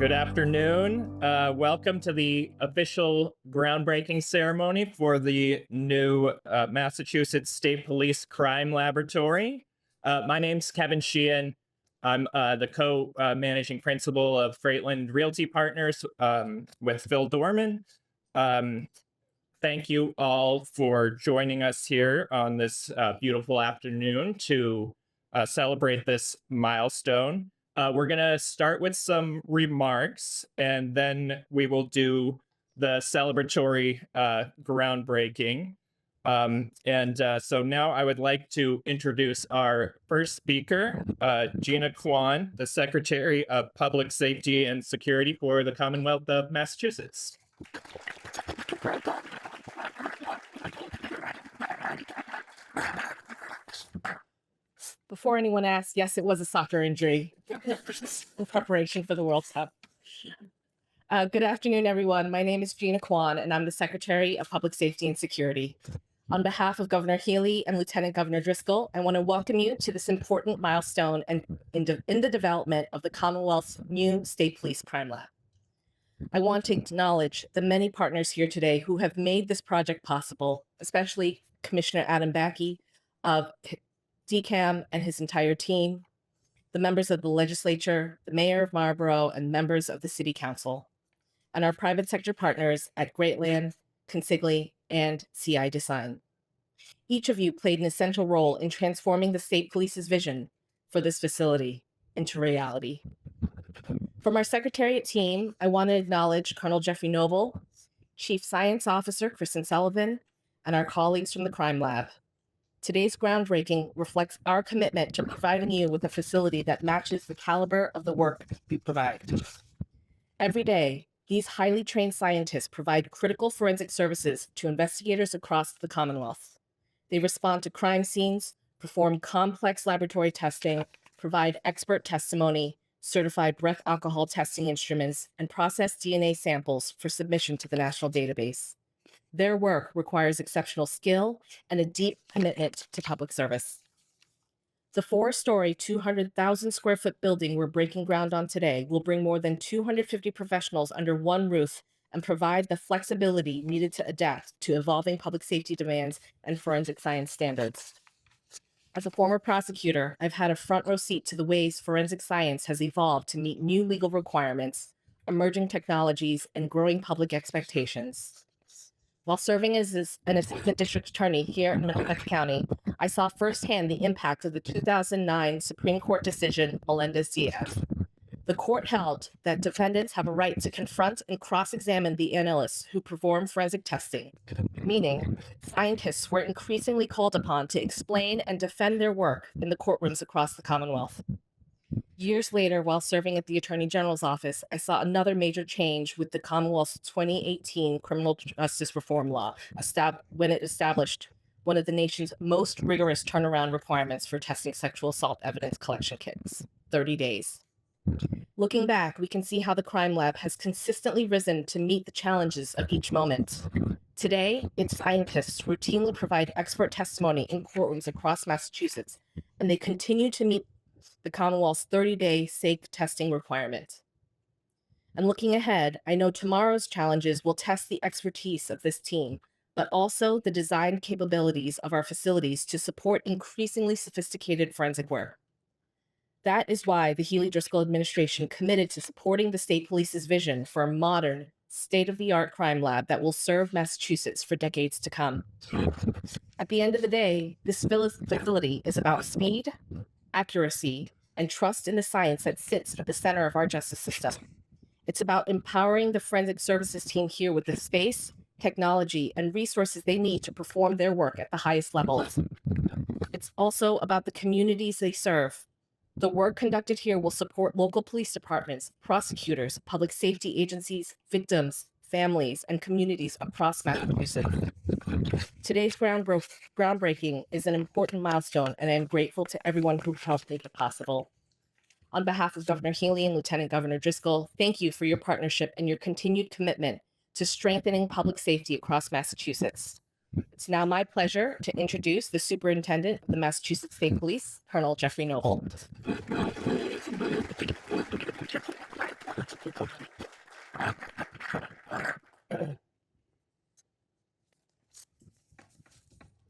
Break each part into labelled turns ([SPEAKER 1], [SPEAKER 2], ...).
[SPEAKER 1] Good afternoon. Welcome to the official groundbreaking ceremony for the new Massachusetts State Police Crime Laboratory. My name's Kevin Sheehan. I'm the co-managing principal of Freightland Realty Partners with Phil Dorman. Thank you all for joining us here on this beautiful afternoon to celebrate this milestone. We're going to start with some remarks, and then we will do the celebratory groundbreaking. So now I would like to introduce our first speaker, Gina Kwan, the Secretary of Public Safety and Security for the Commonwealth of Massachusetts.
[SPEAKER 2] Before anyone asks, yes, it was a soccer injury in preparation for the World Cup. Good afternoon, everyone. My name is Gina Kwan, and I'm the Secretary of Public Safety and Security. On behalf of Governor Healy and Lieutenant Governor Driscoll, I want to welcome you to this important milestone in the development of the Commonwealth's new State Police Crime Lab. I want to acknowledge the many partners here today who have made this project possible, especially Commissioner Adam Backey of DCAM and his entire team, the members of the legislature, the mayor of Marlborough, and members of the city council, and our private sector partners at Greatland, Consigli, and CI Design. Each of you played an essential role in transforming the state police's vision for this facility into reality. From our secretariat team, I want to acknowledge Colonel Jeffrey Noble, Chief Science Officer Kristen Sullivan, and our colleagues from the Crime Lab. Today's groundbreaking reflects our commitment to providing you with a facility that matches the caliber of the work we provide. Every day, these highly trained scientists provide critical forensic services to investigators across the Commonwealth. They respond to crime scenes, perform complex laboratory testing, provide expert testimony, certified breath alcohol testing instruments, and process DNA samples for submission to the national database. Their work requires exceptional skill and a deep commitment to public service. The 4-story, 200,000 square foot building we're breaking ground on today will bring more than 250 professionals under one roof and provide the flexibility needed to adapt to evolving public safety demands and forensic science standards. As a former prosecutor, I've had a front row seat to the ways forensic science has evolved to meet new legal requirements, emerging technologies, and growing public expectations. While serving as an assistant district attorney here in Middlesex County, I saw firsthand the impact of the 2009 Supreme Court decision Melendez-Diaz. The court held that defendants have a right to confront and cross-examine the analysts who perform forensic testing, meaning scientists were increasingly called upon to explain and defend their work in the courtrooms across the Commonwealth. Years later, while serving at the Attorney General's office, I saw another major change with the Commonwealth's 2018 Criminal Justice Reform Law, when it established one of the nation's most rigorous turnaround requirements for testing sexual assault evidence collection kits, 30 days. Looking back, we can see how the Crime Lab has consistently risen to meet the challenges of each moment. Today, its scientists routinely provide expert testimony in courtrooms across Massachusetts, and they continue to meet the Commonwealth's 30-day safe testing requirement. And looking ahead, I know tomorrow's challenges will test the expertise of this team, but also the design capabilities of our facilities to support increasingly sophisticated forensic work. That is why the Healy-Driscoll administration committed to supporting the state police's vision for a modern, state-of-the-art crime lab that will serve Massachusetts for decades to come. At the end of the day, this facility is about speed, accuracy, and trust in the science that sits at the center of our justice system. It's about empowering the forensic services team here with the space, technology, and resources they need to perform their work at the highest levels. It's also about the communities they serve. The work conducted here will support local police departments, prosecutors, public safety agencies, victims, families, and communities across Massachusetts. Today's groundbreaking is an important milestone, and I am grateful to everyone who helped make it possible. On behalf of Governor Healy and Lieutenant Governor Driscoll, thank you for your partnership and your continued commitment to strengthening public safety across Massachusetts. It's now my pleasure to introduce the Superintendent of the Massachusetts State Police, Colonel Jeffrey Noble.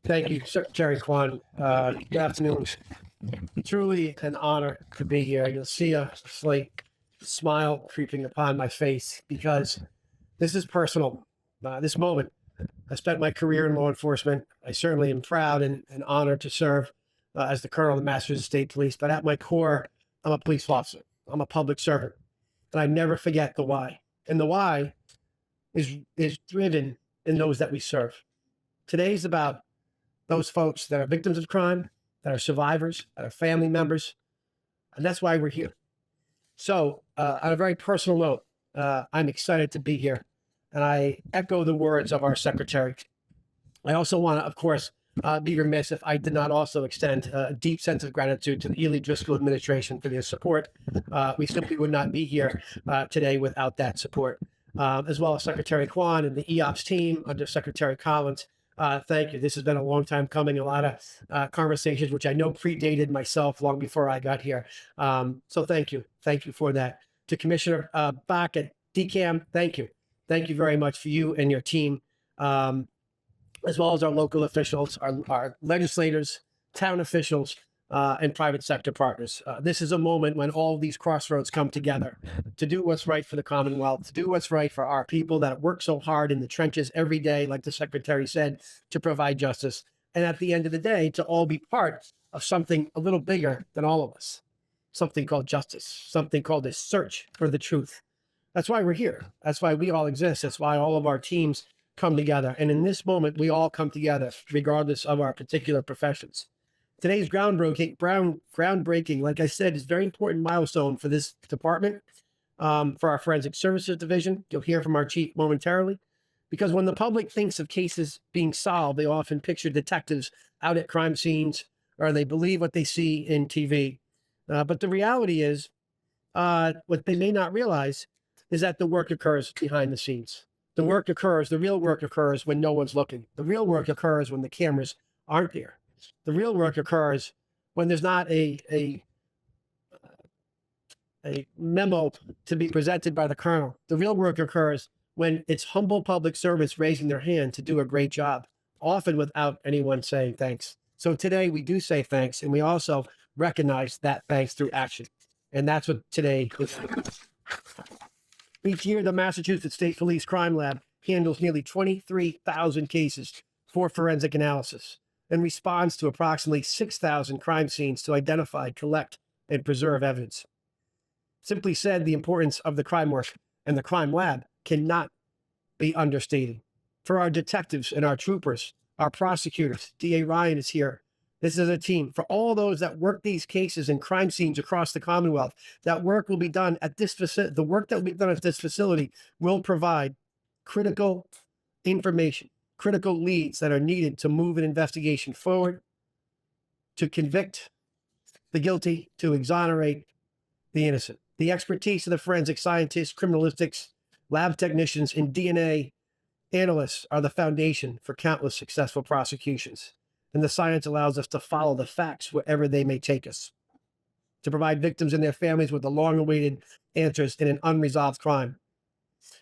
[SPEAKER 3] Thank you, Secretary Kwan. Good afternoon. Truly an honor to be here. You'll see a slight smile creeping upon my face because this is personal. This moment, I spent my career in law enforcement. I certainly am proud and honored to serve as the Colonel of the Massachusetts State Police. But at my core, I'm a police officer. I'm a public servant. And I never forget the why. And the why is driven in those that we serve. Today's about those folks that are victims of crime, that are survivors, that are family members. And that's why we're here. So on a very personal note, I'm excited to be here. And I echo the words of our secretary. I also want to, of course, be remiss if I did not also extend a deep sense of gratitude to the Ely Driscoll administration for their support. We simply would not be here today without that support, as well as Secretary Kwan and the EOPS team under Secretary Collins. Thank you. This has been a long time coming, a lot of conversations, which I know predated myself long before I got here. So thank you. Thank you for that. To Commissioner Bach at DCAM, thank you. Thank you very much for you and your team, as well as our local officials, our legislators, town officials, and private sector partners. This is a moment when all these crossroads come together to do what's right for the Commonwealth, to do what's right for our people that work so hard in the trenches every day, like the Secretary said, to provide justice. And at the end of the day, to all be part of something a little bigger than all of us, something called justice, something called a search for the truth. That's why we're here. That's why we all exist. That's why all of our teams come together. And in this moment, we all come together, regardless of our particular professions. Today's groundbreaking, like I said, is a very important milestone for this department, for our Forensic Services Division. You'll hear from our chief momentarily, because when the public thinks of cases being solved, they often picture detectives out at crime scenes, or they believe what they see in TV. But the reality is, what they may not realize is that the work occurs behind the scenes. The work occurs, the real work occurs when no one's looking. The real work occurs when the cameras aren't there. The real work occurs when there's not a memo to be presented by the colonel. The real work occurs when it's humble public servants raising their hand to do a great job, often without anyone saying thanks. So today we do say thanks, and we also recognize that thanks through action. And that's what today is. Each year, the Massachusetts State Police Crime Lab handles nearly 23,000 cases for forensic analysis and responds to approximately 6,000 crime scenes to identify, collect, and preserve evidence. Simply said, the importance of the crime work and the crime lab cannot be understated. For our detectives and our troopers, our prosecutors, DA Ryan is here. This is a team. For all those that work these cases and crime scenes across the Commonwealth, that work will be done at this facility. The work that will be done at this facility will provide critical information, critical leads that are needed to move an investigation forward, to convict the guilty, to exonerate the innocent. The expertise of the forensic scientists, criminalistics, lab technicians, and DNA analysts are the foundation for countless successful prosecutions. And the science allows us to follow the facts wherever they may take us, to provide victims and their families with the long-awaited answers in an unresolved crime.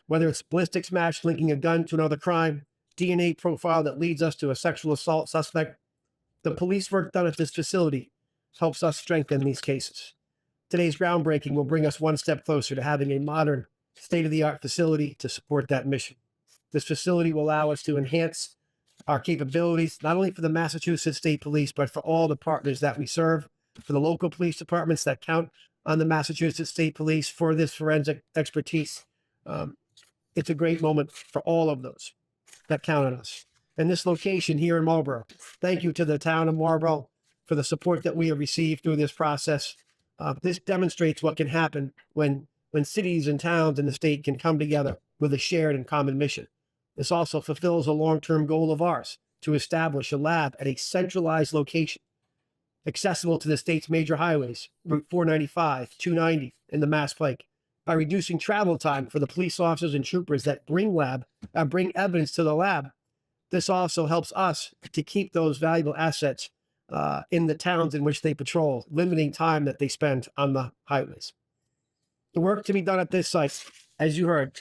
[SPEAKER 3] Whether it's ballistics match linking a gun to another crime, DNA profile that leads us to a sexual assault suspect, the police work done at this facility helps us strengthen these cases. Today's groundbreaking will bring us one step closer to having a modern, state-of-the-art facility to support that mission. This facility will allow us to enhance our capabilities, not only for the Massachusetts State Police, but for all the partners that we serve, for the local police departments that count on the Massachusetts State Police for this forensic expertise. It's a great moment for all of those that count on us. And this location here in Marlborough, thank you to the town of Marlborough for the support that we have received through this process. This demonstrates what can happen when cities and towns in the state can come together with a shared and common mission. This also fulfills a long-term goal of ours to establish a lab at a centralized location, accessible to the state's major highways, Route 495, 290, and the Mass Pike, by reducing travel time for the police officers and troopers that bring evidence to the lab. This also helps us to keep those valuable assets in the towns in which they patrol, limiting time that they spend on the highways. The work to be done at this site, as you heard,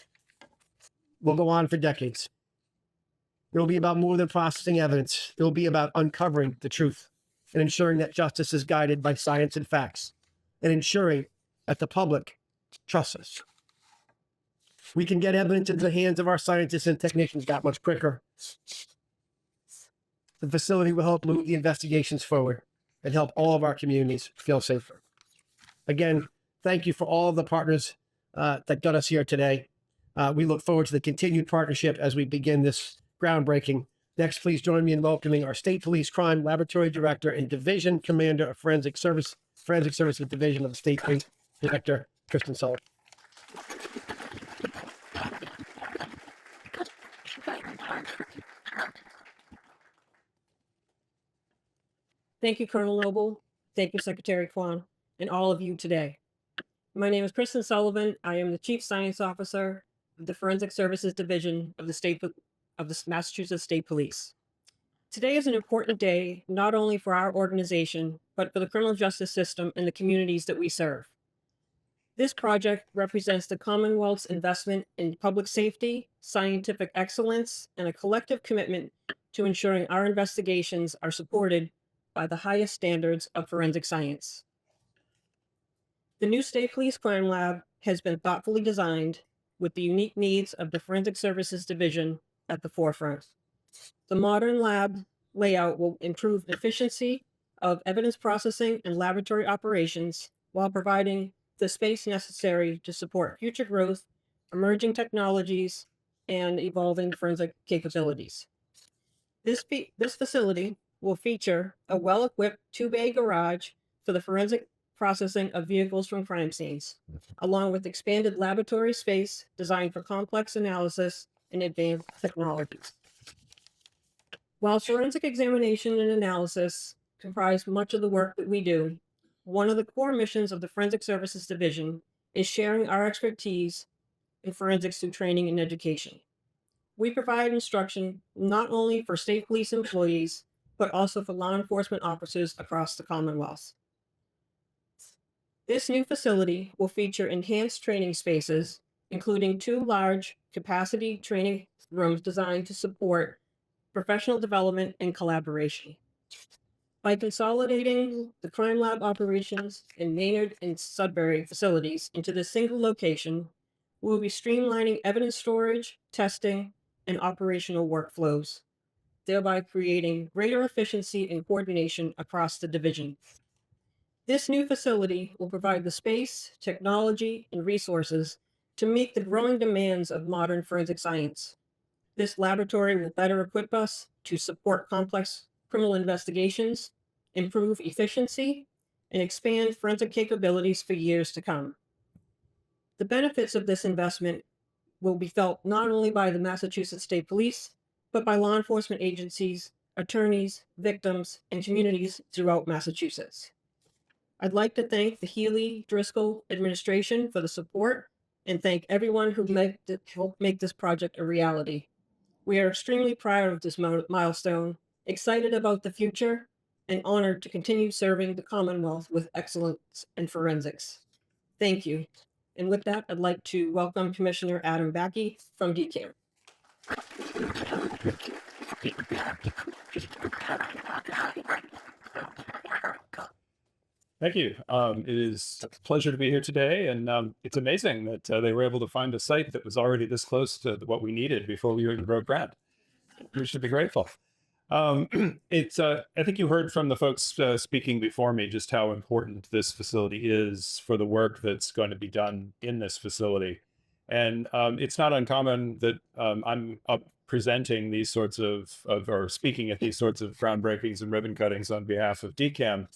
[SPEAKER 3] will go on for decades. It will be about more than processing evidence. It will be about uncovering the truth and ensuring that justice is guided by science and facts, and ensuring that the public trusts us. We can get evidence into the hands of our scientists and technicians that much quicker. The facility will help move the investigations forward and help all of our communities feel safer. Again, thank you for all of the partners that got us here today. We look forward to the continued partnership as we begin this groundbreaking. Next, please join me in welcoming our State Police Crime Laboratory Director and Division Commander of Forensic Services Division of the State Police Director, Kristen Sullivan.
[SPEAKER 4] Thank you, Colonel Noble. Thank you, Secretary Kwan, and all of you today. My name is Kristen Sullivan. I am the Chief Science Officer of the Forensic Services Division of the Massachusetts State Police. Today is an important day, not only for our organization, but for the criminal justice system and the communities that we serve. This project represents the Commonwealth's investment in public safety, scientific excellence, and a collective commitment to ensuring our investigations are supported by the highest standards of forensic science. The new State Police Crime Lab has been thoughtfully designed with the unique needs of the Forensic Services Division at the forefront. The modern lab layout will improve efficiency of evidence processing and laboratory operations while providing the space necessary to support future growth, emerging technologies, and evolving forensic capabilities. This facility will feature a well-equipped two-bay garage for the forensic processing of vehicles from crime scenes, along with expanded laboratory space designed for complex analysis and advanced technologies. While forensic examination and analysis comprise much of the work that we do, one of the core missions of the Forensic Services Division is sharing our expertise in forensics through training and education. We provide instruction not only for state police employees, but also for law enforcement officers across the Commonwealth. This new facility will feature enhanced training spaces, including 2 large capacity training rooms designed to support professional development and collaboration. By consolidating the crime lab operations in Maynard and Sudbury facilities into this single location, we will be streamlining evidence storage, testing, and operational workflows, thereby creating greater efficiency and coordination across the division. This new facility will provide the space, technology, and resources to meet the growing demands of modern forensic science. This laboratory will better equip us to support complex criminal investigations, improve efficiency, and expand forensic capabilities for years to come. The benefits of this investment will be felt not only by the Massachusetts State Police, but by law enforcement agencies, attorneys, victims, and communities throughout Massachusetts. I'd like to thank the Healy Driscoll administration for the support and thank everyone who helped make this project a reality. We are extremely proud of this milestone, excited about the future, and honored to continue serving the Commonwealth with excellence in forensics. Thank you. And with that, I'd like to welcome Commissioner Adam Backey from DCAM.
[SPEAKER 5] Thank you. It is a pleasure to be here today, and it's amazing that they were able to find a site that was already this close to what we needed before we even broke ground. We should be grateful. I think you heard from the folks speaking before me just how important this facility is for the work that's going to be done in this facility. And it's not uncommon that I'm up presenting these sorts or speaking at these sorts of groundbreakings and ribbon cuttings on behalf of DCAM.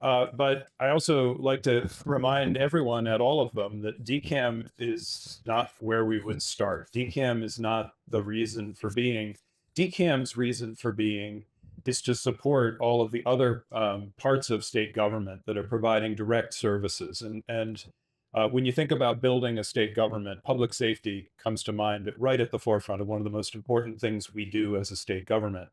[SPEAKER 5] But I also like to remind everyone at all of them that DCAM is not where we would start. DCAM is not the reason for being. DCAM's reason for being is to support all of the other parts of state government that are providing direct services. And when you think about building a state government, public safety comes to mind right at the forefront of one of the most important things we do as a state government.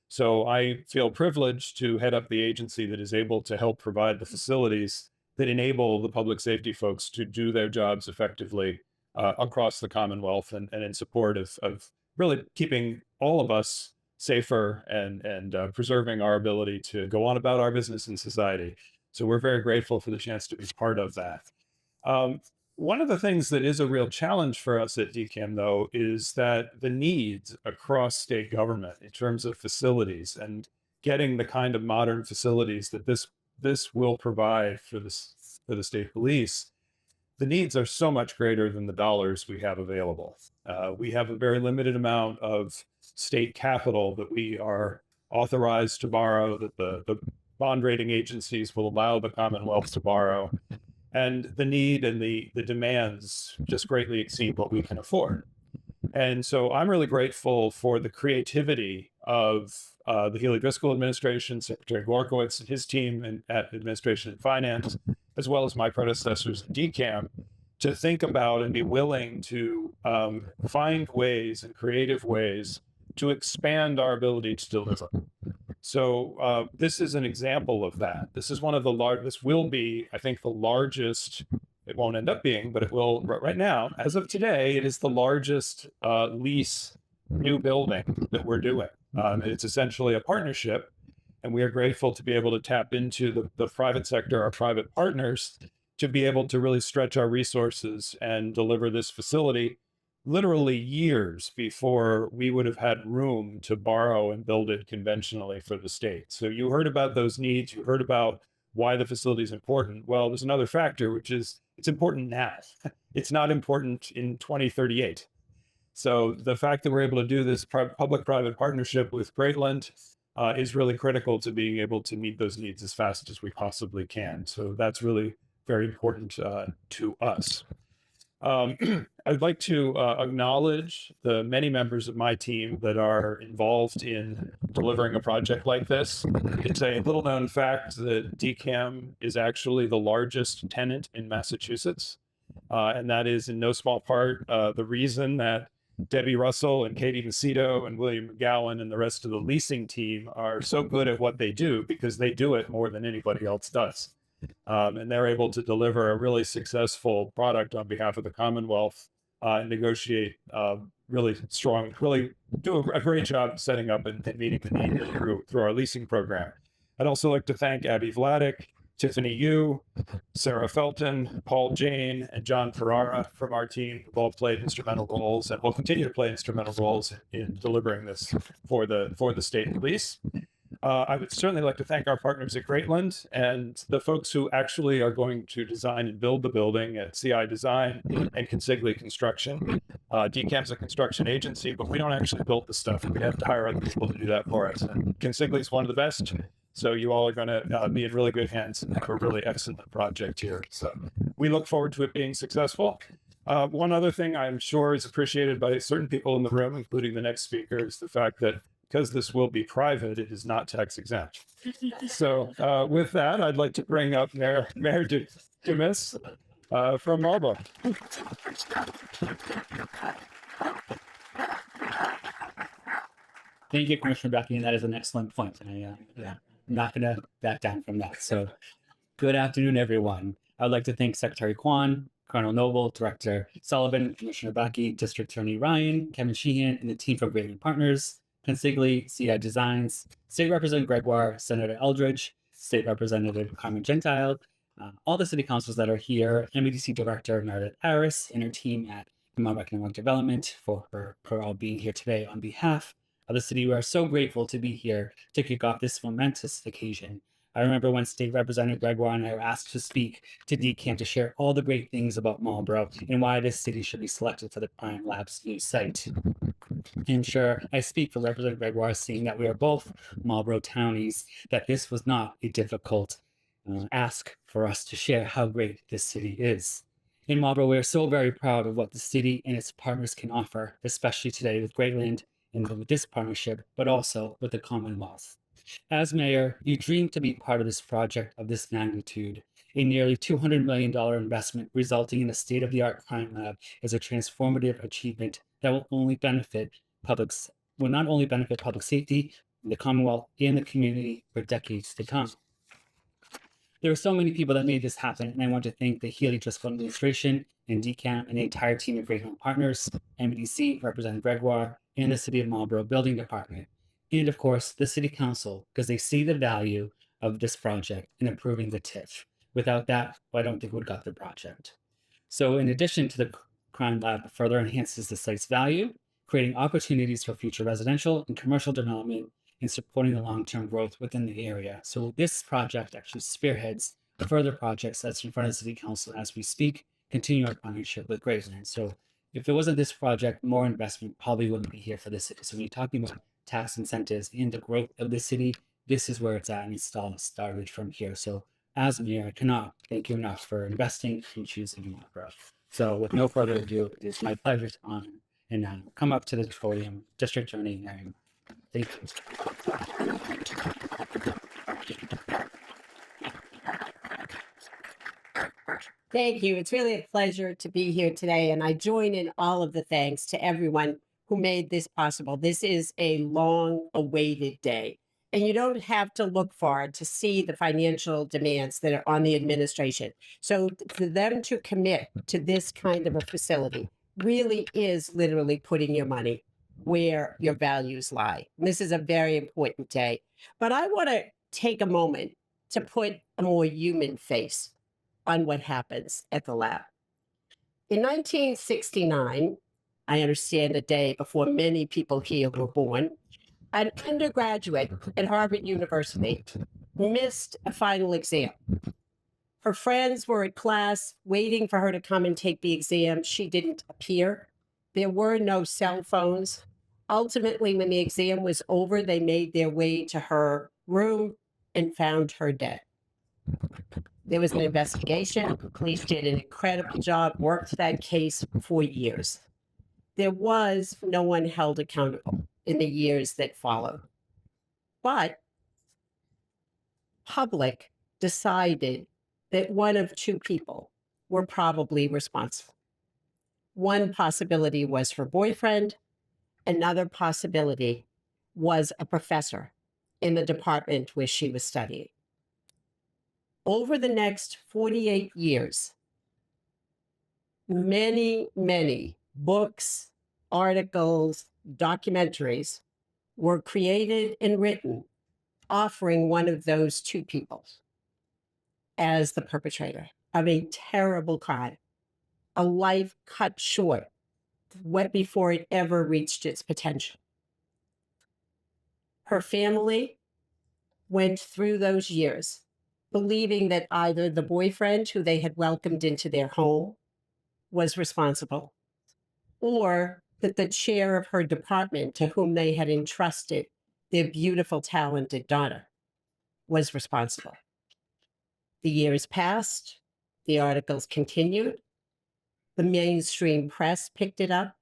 [SPEAKER 5] So I feel privileged to head up the agency that is able to help provide the facilities that enable the public safety folks to do their jobs effectively across the Commonwealth and in support of really keeping all of us safer and preserving our ability to go on about our business in society. So we're very grateful for the chance to be part of that. One of the things that is a real challenge for us at DCAM, though, is that the needs across state government in terms of facilities and getting the kind of modern facilities that this will provide for the state police, the needs are so much greater than the dollars we have available. We have a very limited amount of state capital that we are authorized to borrow, that the bond rating agencies will allow the Commonwealth to borrow. And the need and the demands just greatly exceed what we can afford. And so I'm really grateful for the creativity of the Healy Driscoll administration, Secretary Gorkowitz and his team at Administration and Finance, as well as my predecessors at DCAM, to think about and be willing to find ways and creative ways to expand our ability to deliver. So this is an example of that. This is one of the this will be, I think, the largest, it won't end up being, but it will right now, as of today, it is the largest lease new building that we're doing. It's essentially a partnership, and we are grateful to be able to tap into the private sector, our private partners, to be able to really stretch our resources and deliver this facility literally years before we would have had room to borrow and build it conventionally for the state. So you heard about those needs, you heard about why the facility is important. Well, there's another factor, which is it's important now. It's not important in 2038. So the fact that we're able to do this public-private partnership with Greatland is really critical to being able to meet those needs as fast as we possibly can. So that's really very important to us. I'd like to acknowledge the many members of my team that are involved in delivering a project like this. It's a little known fact that DCAM is actually the largest tenant in Massachusetts. And that is in no small part the reason that Debbie Russell and Katie Macedo and William McGowan and the rest of the leasing team are so good at what they do, because they do it more than anybody else does. And they're able to deliver a really successful product on behalf of the Commonwealth and negotiate really strong, really do a great job setting up and meeting the need through our leasing program. I'd also like to thank Abby Vladik, Tiffany Yu, Sarah Felton, Paul Jane, and John Ferrara from our team, who've all played instrumental roles and will continue to play instrumental roles in delivering this for the state police. I would certainly like to thank our partners at Greatland and the folks who actually are going to design and build the building at CI Design and Consigli Construction. DCAM's a construction agency, but we don't actually build the stuff. We have to hire other people to do that for us. And Consigli is one of the best. So you all are going to be in really good hands and have a really excellent project here. So we look forward to it being successful. One other thing I'm sure is appreciated by certain people in the room, including the next speaker, is the fact that because this will be private, it is not tax exempt. So with that, I'd like to bring up Mayor Dumas from Marlborough.
[SPEAKER 6] Thank you, Commissioner Becky, and that is an excellent point. I'm not going to back down from that. So good afternoon, everyone. I would like to thank Secretary Kwan, Colonel Noble, Director Sullivan, Commissioner Becky, District Attorney Ryan, Kevin Sheehan, and the team from Greatland Partners, Consigli, CI Designs, State Representative Gregoire, Senator Eldridge, State Representative Carmen Gentile, all the city councils that are here, MEDC Director Meredith Harris, and her team at Marlborough Economic Development for all being here today on behalf of the city. We are so grateful to be here to kick off this momentous occasion. I remember when State Representative Gregoire and I were asked to speak to DCAM to share all the great things about Marlborough and why this city should be selected for the Prime Labs new site. I'm sure I speak for Representative Gregoire, seeing that we are both Marlborough townies, that this was not a difficult ask for us to share how great this city is. In Marlborough, we are so very proud of what the city and its partners can offer, especially today with Greatland and with this partnership, but also with the Commonwealth. As mayor, you dream to be part of this project of this magnitude. A nearly $200 million investment resulting in a state-of-the-art crime lab is a transformative achievement that will not only benefit public safety, the Commonwealth, and the community for decades to come. There were so many people that made this happen, and I want to thank the Healy Driscoll administration and DCAM and the entire team of Greyhound Partners, MDC, Representative Gregoire, and the City of Marlborough Building Department, and of course, the City Council, because they see the value of this project in improving the TIF. Without that, I don't think we would have got the project. So in addition to the crime lab further enhances the site's value, creating opportunities for future residential and commercial development and supporting the long-term growth within the area. So this project actually spearheads further projects that's in front of the City Council as we speak, continue our partnership with Graceland. So if it wasn't this project, more investment probably wouldn't be here for the city. So when you're talking about tax incentives and the growth of the city, this is where it's at, and it's all started from here. So as mayor, I cannot thank you enough for investing and choosing Marlborough. So with no further ado, it is my pleasure to honor and come up to the podium, District Attorney Mary. Thank you.
[SPEAKER 7] Thank you. It's really a pleasure to be here today, and I join in all of the thanks to everyone who made this possible. This is a long-awaited day, and you don't have to look far to see the financial demands that are on the administration. So for them to commit to this kind of a facility really is literally putting your money where your values lie. And this is a very important day. But I want to take a moment to put a more human face on what happens at the lab. In 1969, I understand a day before many people here were born, an undergraduate at Harvard University missed a final exam. Her friends were at class waiting for her to come and take the exam. She didn't appear. There were no cell phones. Ultimately, when the exam was over, they made their way to her room and found her dead. There was an investigation. The police did an incredible job, worked that case for years. There was no one held accountable in the years that followed. But public decided that one of two people were probably responsible. One possibility was her boyfriend. Another possibility was a professor in the department where she was studying. Over the next 48 years, many, many books, articles, documentaries were created and written offering one of those two people as the perpetrator of a terrible crime, a life cut short before it ever reached its potential. Her family went through those years believing that either the boyfriend who they had welcomed into their home was responsible, or that the chair of her department to whom they had entrusted their beautiful, talented daughter was responsible. The years passed, the articles continued, the mainstream press picked it up,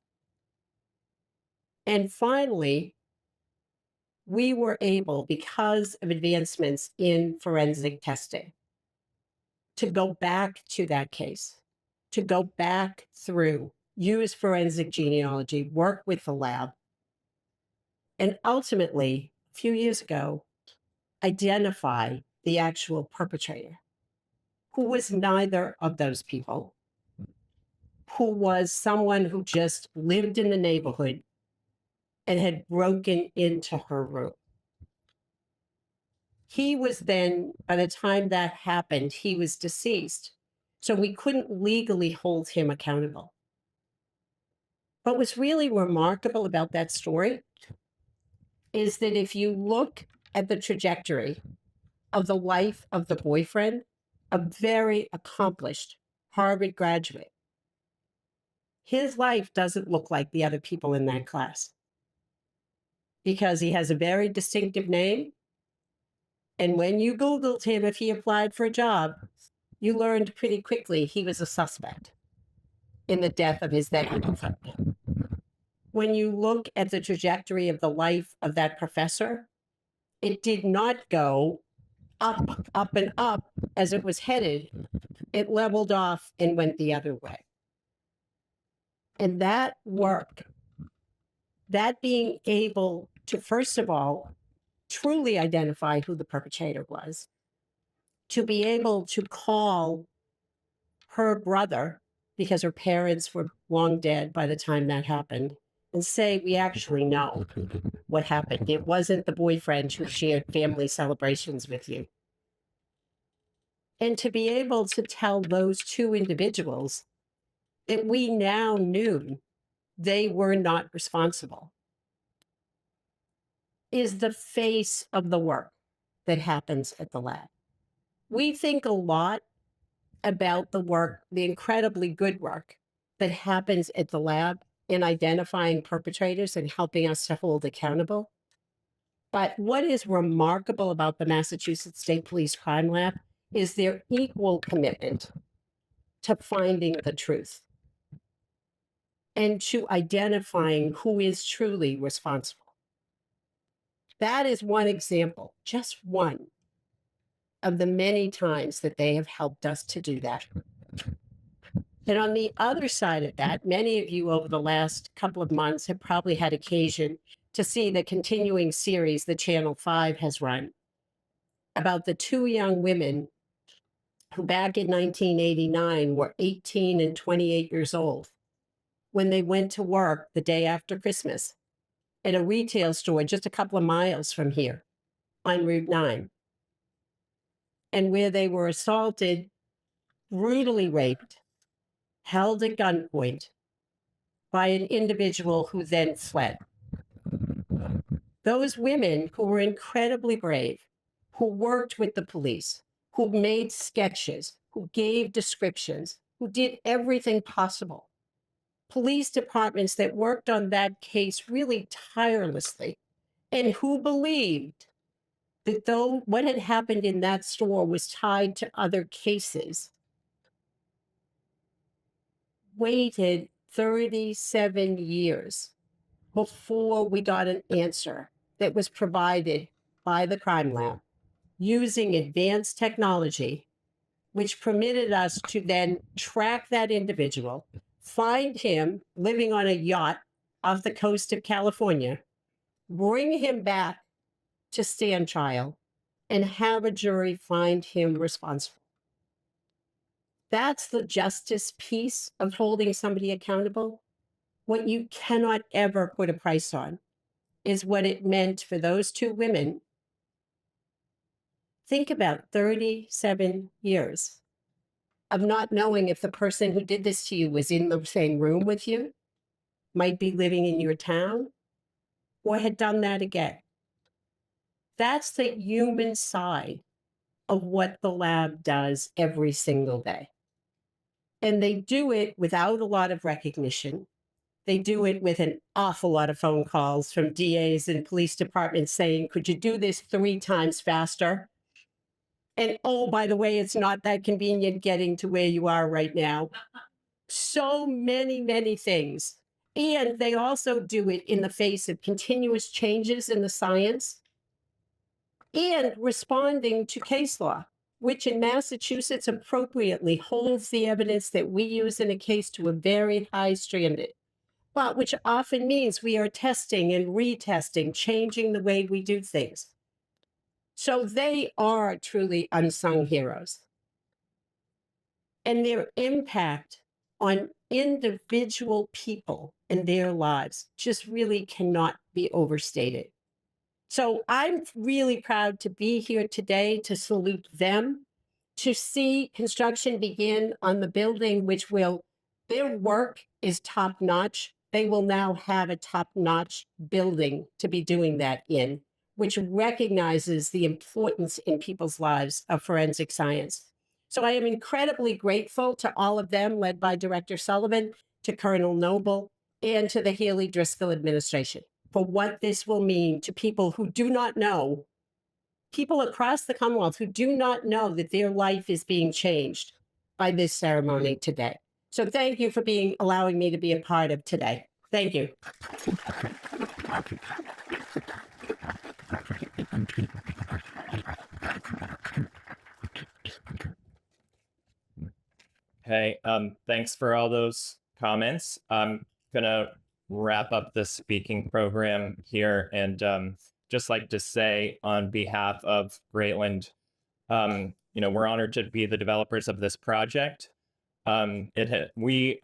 [SPEAKER 7] and finally, we were able, because of advancements in forensic testing, to go back to that case, to go back through, use forensic genealogy, work with the lab, and ultimately, a few years ago, identify the actual perpetrator, who was neither of those people, who was someone who just lived in the neighborhood and had broken into her room. He was then, by the time that happened, he was deceased. So we couldn't legally hold him accountable. But what's really remarkable about that story is that if you look at the trajectory of the life of the boyfriend, a very accomplished Harvard graduate, his life doesn't look like the other people in that class, because he has a very distinctive name. And when you Googled him, if he applied for a job, you learned pretty quickly he was a suspect in the death of his then girlfriend. When you look at the trajectory of the life of that professor, it did not go up, up, and up as it was headed. It leveled off and went the other way. And that work, that being able to, first of all, truly identify who the perpetrator was, to be able to call her brother, because her parents were long dead by the time that happened, and say, we actually know what happened. It wasn't the boyfriend who shared family celebrations with you. And to be able to tell those two individuals that we now knew they were not responsible is the face of the work that happens at the lab. We think a lot about the work, the incredibly good work that happens at the lab in identifying perpetrators and helping us to hold accountable. But what is remarkable about the Massachusetts State Police Crime Lab is their equal commitment to finding the truth and to identifying who is truly responsible. That is one example, just one, of the many times that they have helped us to do that. And on the other side of that, many of you over the last couple of months have probably had occasion to see the continuing series that Channel 5 has run about the two young women who back in 1989 were 18 and 28 years old when they went to work the day after Christmas at a retail store just a couple of miles from here on Route 9, and where they were assaulted, brutally raped, held at gunpoint by an individual who then fled. Those women who were incredibly brave, who worked with the police, who made sketches, who gave descriptions, who did everything possible. Police departments that worked on that case really tirelessly, and who believed that though what had happened in that store was tied to other cases, waited 37 years before we got an answer that was provided by the crime lab using advanced technology, which permitted us to then track that individual, find him living on a yacht off the coast of California, bring him back to stand trial, and have a jury find him responsible. That's the justice piece of holding somebody accountable. What you cannot ever put a price on is what it meant for those two women. Think about 37 years of not knowing if the person who did this to you was in the same room with you, might be living in your town, or had done that again. That's the human side of what the lab does every single day. And they do it without a lot of recognition. They do it with an awful lot of phone calls from DAs and police departments saying, could you do this 3 times faster? And oh, by the way, it's not that convenient getting to where you are right now. So many, many things. And they also do it in the face of continuous changes in the science and responding to case law, which in Massachusetts appropriately holds the evidence that we use in a case to a very high standard, but which often means we are testing and retesting, changing the way we do things. So they are truly unsung heroes. And their impact on individual people and their lives just really cannot be overstated. So I'm really proud to be here today to salute them, to see construction begin on the building, which will, their work is top notch. They will now have a top notch building to be doing that in, which recognizes the importance in people's lives of forensic science. So I am incredibly grateful to all of them, led by Director Sullivan, to Colonel Noble, and to the Haley Driscoll administration, for what this will mean to people who do not know, people across the Commonwealth who do not know that their life is being changed by this ceremony today. So thank you for allowing me to be a part of today. Thank you.
[SPEAKER 1] Hey, thanks for all those comments. I'm gonna wrap up the speaking program here, and just like to say on behalf of Greatland, we're honored to be the developers of this project. We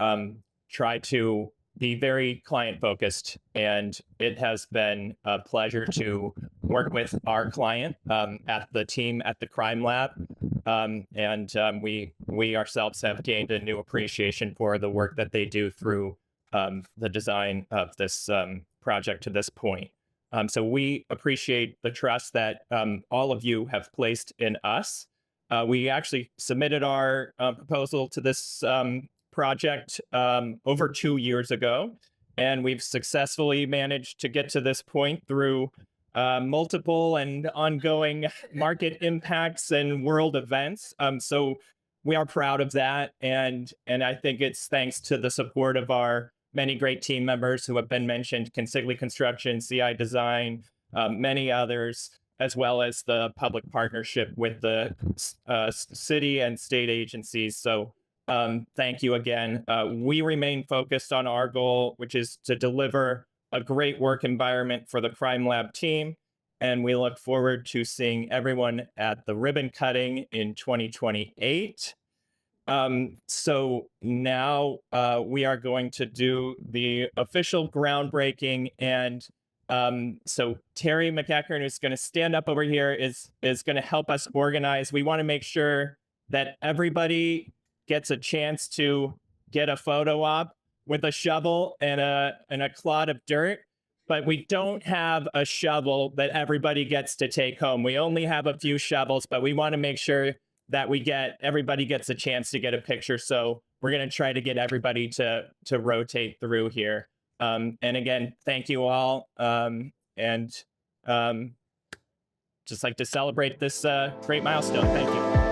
[SPEAKER 1] try to be very client focused, and it has been a pleasure to work with our client at the team at the Crime Lab. We ourselves have gained a new appreciation for the work that they do through the design of this project to this point. So we appreciate the trust that all of you have placed in us. We actually submitted our proposal to this project over 2 years ago, and we've successfully managed to get to this point through multiple and ongoing market impacts and world events. So we are proud of that, and I think it's thanks to the support of our many great team members who have been mentioned: Consigli Construction, CI Design, many others, as well as the public partnership with the city and state agencies. So thank you again. We remain focused on our goal, which is to deliver a great work environment for the Crime Lab team. And we look forward to seeing everyone at the ribbon cutting in 2028. So now we are going to do the official groundbreaking. And so Terry McEachern, who's going to stand up over here, is going to help us organize. We want to make sure that everybody gets a chance to get a photo op with a shovel and a clod of dirt, but we don't have a shovel that everybody gets to take home. We only have a few shovels, but we want to make sure that everybody gets a chance to get a picture. So we're going to try to get everybody to rotate through here. And again, thank you all. And just like to celebrate this great milestone. Thank you.